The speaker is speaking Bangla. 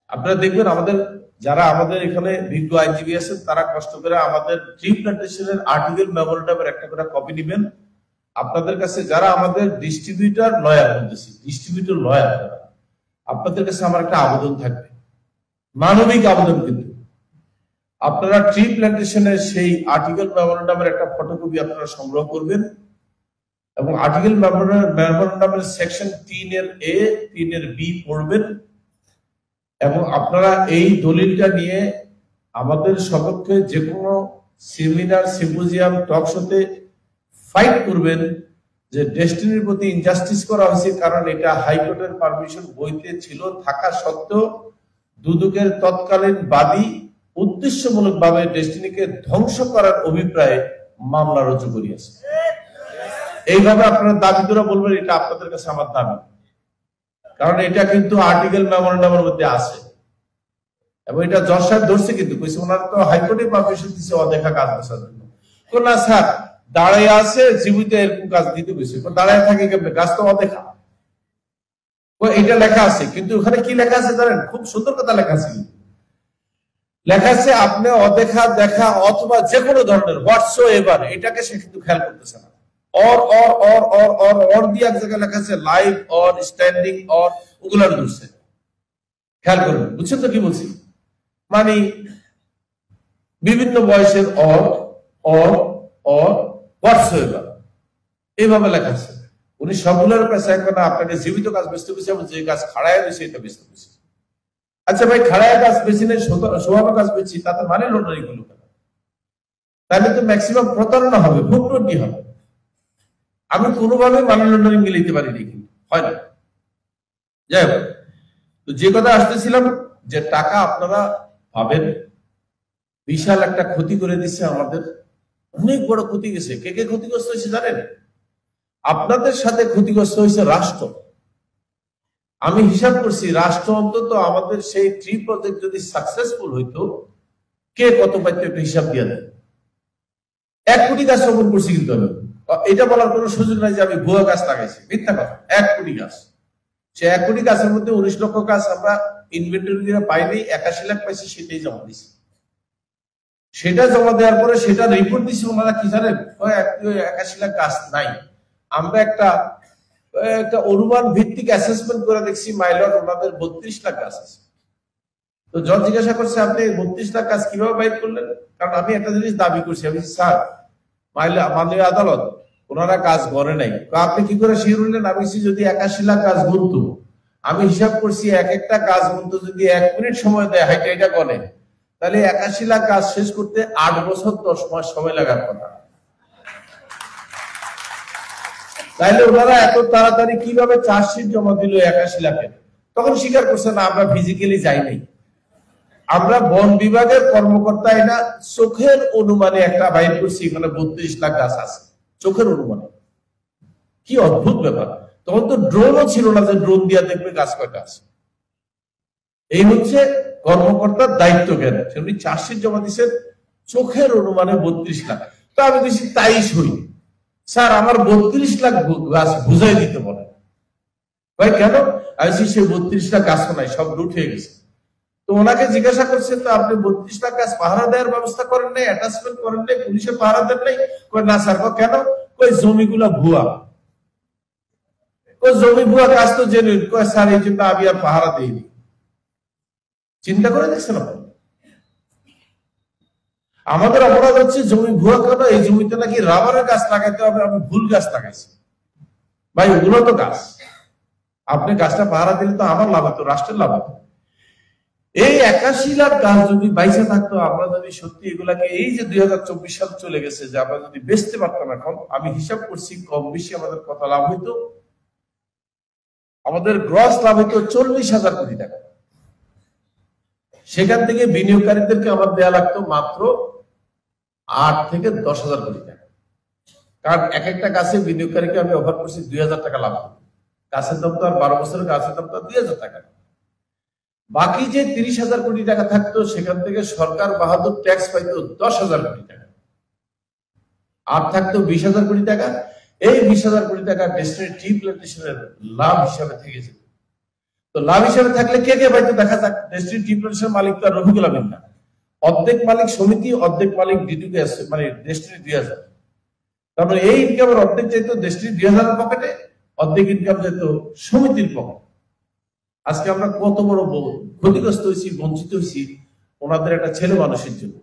আপনারা দেখবেন আমাদের যারা আমাদের এখানে বিজ্ঞ আইনজীবী আছেন তারা কষ্ট করে আমাদের ট্রি প্ল্যান্টেশনের আর্টিকেল মেমোরেন্ডামের একটা করে কপি নেবেন। আপনাদের কাছে যারা আমাদের ডিস্ট্রিবিউটর লয়ার বলতেছি, ডিস্ট্রিবিউটর লয়ার, আপনাদের কাছে আমার একটা আবেদন থাকবে, মানবিক আবেদন, কিন্তু আপনারা ট্রি প্ল্যান্টেশনের সেই আর্টিকেল মেমোরেন্ডামের একটা ফটোকপি আপনারা সংগ্রহ করবেন এবং আর্টিকেল মেমোরেন্ডামের সেকশন 3 এর 3 পড়বেন এবং আপনারা এই দলিলটা নিয়ে আমাদের সপক্ষে যে কোনো সেমিনার, সিম্পোজিয়াম, টক শোতে ফাইট করবেন যে ডেস্টিনির প্রতি ইনজাস্টিস করা হয়েছে, কারণ এটা হাইকোর্টের পারমিশন বইতে ছিল থাকা সত্ত্বেও দুদকের তৎকালীন বাদী উদ্দেশ্যমূলকভাবে ডেস্টিনিকে ধ্বংস করার অভিপ্রায়ে মামলা রুজু করিয়েছে। এইভাবে আপনারা দাবি করে বলবেন এটা আপনাদের কাছে আমার দাবি, কারণ এটা কিন্তু আর্টিকেল মেমোরেন্ডামের মধ্যে আছে এবং এটা জজ সাহেব ধরছে, কিন্তু কইছে ওনার তো হাইকোর্টে পারমিশন দিচ্ছে অদেখা কাজ বসার জন্য। না স্যার, দাঁড়ায় আছে জীবিত এরকম কাজ দিতে কইছে, দাঁড়ায় থাকে কেমনে, কাজ তো অদেখা। এটা লেখা আছে, কিন্তু ওখানে কি লেখা আছে জানেন? খুব সুন্দর কথা লেখা আছে, লেখা আছে আপনি অদেখা, দেখা অথবা যে কোনো ধরনের হোয়াটসোএভার, এটাকে সে কিন্তু খেয়াল করতেছে না। অর দিয়ে এক জায়গায় লেখা আছে লাইভ অর, স্ট্যান্ডিং অর, ওগুলার ধরছে। খেয়াল করবেন, বুঝছেন তো কি বলছি? মানে বিভিন্ন বয়সের অর হোয়াটসোএভার এইভাবে লেখা আছে। উনি সবগুলোর পেশা এখন আপনাকে জীবিত কাজ বেচতে গেছে এবং যে কাজ খাড়ায় রয়েছে এটা বেচতে গেছে। আচ্ছা ভাই, খাড়ায় কাজ বেশি নেই, সোহানো কাজ বেশি, তাতে মানে লন্ডারি গুলো কেন? তাহলে তো ম্যাক্সিমাম প্রতারণা হবে, ভুক্তি হবে। আমি কোনোভাবে মানি লন্ডারিং মিলাইতে পারিনি, কিন্তু হয় না। যাই হোক, তো যে কথা আসতেছিলাম, যে টাকা আপনারা পাবেন, বিশাল একটা ক্ষতি করে দিচ্ছে আমাদের, অনেক বড় ক্ষতি গেছে। কে কে ক্ষতিগ্রস্ত হয়েছে জানেন? আপনাদের সাথে ক্ষতিগ্রস্ত হয়েছে রাষ্ট্র। আমি হিসাব করছি, রাষ্ট্র অন্তত আমাদের সেই ট্রি প্রজেক্ট যদি সাকসেসফুল হইতো, কে কত পাইতো একটু হিসাব দিয়ে দেয়। 1 কোটি গাছ রোপণ করছি, কিন্তু আমি এটা বলার কোনো সুযোগ নাই যে আমি ভুয়া গাছ লাগাইছি, মিথ্যা কথা। 1 কোটি গাছ, সে 1 কোটি গাছের মধ্যে 19 লক্ষ গাছ আমরা ইনভেন্টরি পাইনি, 81 লাখ পাইছি, সেটাই জমা দিছি। সেটা জমা দেওয়ার পরে সেটা রিপোর্ট দিছি, ওনারা কি জানেন? 81 লাখ গাছ নাই। আমরা একটা অনুমান ভিত্তিক অ্যাসেসমেন্ট করে দেখছি মাইলর ওনাদের 32 লাখ গাছ আছে। তো জজ জিজ্ঞাসা করছে আপনি 32 লাখ গাছ কিভাবে বাইর করলেন? কারণ আমি একটা জিনিস দাবি করছি, আমি স্যার মাননীয় আদালত ওনারা গাছ গড়ে নাই। আপনি কি করে শিওর হলেন? আমি যদি 81 লাখ গাছ গুনতো, আমি হিসাব করছি এক একটা গাছ গুনতো যদি 1 মিনিট সময় দেয়, হাইটা এটা গনে, তাহলে 81 লাখ গাছ শেষ করতে 8 বছর 10 মাস সময় লাগার কথা। তাইলে ওনারা এত তাড়াতাড়ি কিভাবে চার্জশিট জমা দিল 81 লাখের? তখন স্বীকার করছে না আমরা ফিজিক্যালি যাই নাই, আমরা বন বিভাগের কর্মকর্তা এটা চোখের অনুমানে একটা বাইর করছি, এখানে 32 লাখ গাছ আছে, চোখের অনুমানে। কি অদ্ভুত ব্যাপার! তখন তো ড্রোনও ছিল না যে ড্রোন দিয়া দেখবে গাছ কয়টা আছে। এই হচ্ছে কর্মকর্তার দায়িত্ব জ্ঞান। উনি চার্জশিট জমা দিচ্ছেন চোখের অনুমানে 32 লাখ। তো আমি বেশি তাই সই, স্যার আমার 32 লাখ গাছ বুঝাই দিতে বলে। ভাই কেন? আমি সে 32 লাখ গাছও নাই, সব লুট হয়ে গেছে। তো ওনাকে জিজ্ঞাসা করছে তো আপনি 32 লাখ গাছ পাহারা দেওয়ার ব্যবস্থা করেন নাই, অ্যাটাচমেন্ট করেন নাই, পুলিশে পাহারা দেন নাই? না স্যার। কেন? জমিগুলা ভুয়া। জমি ভুয়া, গাছ তো জেনুইন। স্যার এই জন্য আমি আর পাহারা দিইনি। চিন্তা করে দেখছেন আপনি? আমাদের অপরাধ হচ্ছে জমি ভুয়া কেন? এই জমিতে নাকি রাবারের গাছ লাগাইতে হবে, আমি ভুল গাছ লাগাইছি। ভাই ওগুলো তো গাছ, আপনি গাছটা পাহারা দিলে তো আমার লাভ হতো, রাষ্ট্রের লাভ হতো। এই 81 লাখ গাছ যদি বাইসে থাকতো, আমরা যদি সত্যি এগুলাকে, এই যে 2024 সাল চলে গেছে, যে আমরা যদি বেচতে পারতাম এখন, আমি হিসাব করছি কম বেশি আমাদের কত লাভ হইতো। আমাদের গ্রস লাভ হইতো 40,000 কোটি টাকা। সেখান থেকে বিনিয়োগকারীদেরকে আমার দেয়া লাগতো মাত্র 8 থেকে 10,000 কোটি টাকা। কারণ এক একটা গাছে বিনিয়োগকারীকে আমি অফার করছি 2,000 টাকা লাভ করবো। গাছের দাম তো আর 12 বছরের গাছের দাম তো 2,000 টাকা। বাকি যে 30,000 কোটি টাকা থাকতো, সেখান থেকে সরকার বাহাদুর ট্যাক্স পাইতো 10,000 কোটি টাকা, আর থাকতো 20,000 কোটি টাকা। এই 20,000 কোটি টাকা ডেস্টিনি ট্রি প্ল্যান্টেশনের লাভ হিসাবে থেকে যেত। তো লাভ হিসেবে থাকলে কে কে পাইতো দেখা যাক। ডেস্টিনি টি প্ল্যান্টেশন মালিক তো আর রফিকুল আমিন না, অর্ধেক মালিক সমিতি, অর্ধেক মালিক ডিটিকে মানে ডেস্টিনি 2000। তারপরে এই ইনকামের অর্ধেক যেত ডেস্টিনি 2000 এর পকেটে, অর্ধেক ইনকাম যেত সমিতির পকেটে। আজকে আমরা কত বড় ক্ষতিগ্রস্ত হয়েছি, বঞ্চিত হয়েছি ওনাদের একটা ছেলে মানুষের জন্য।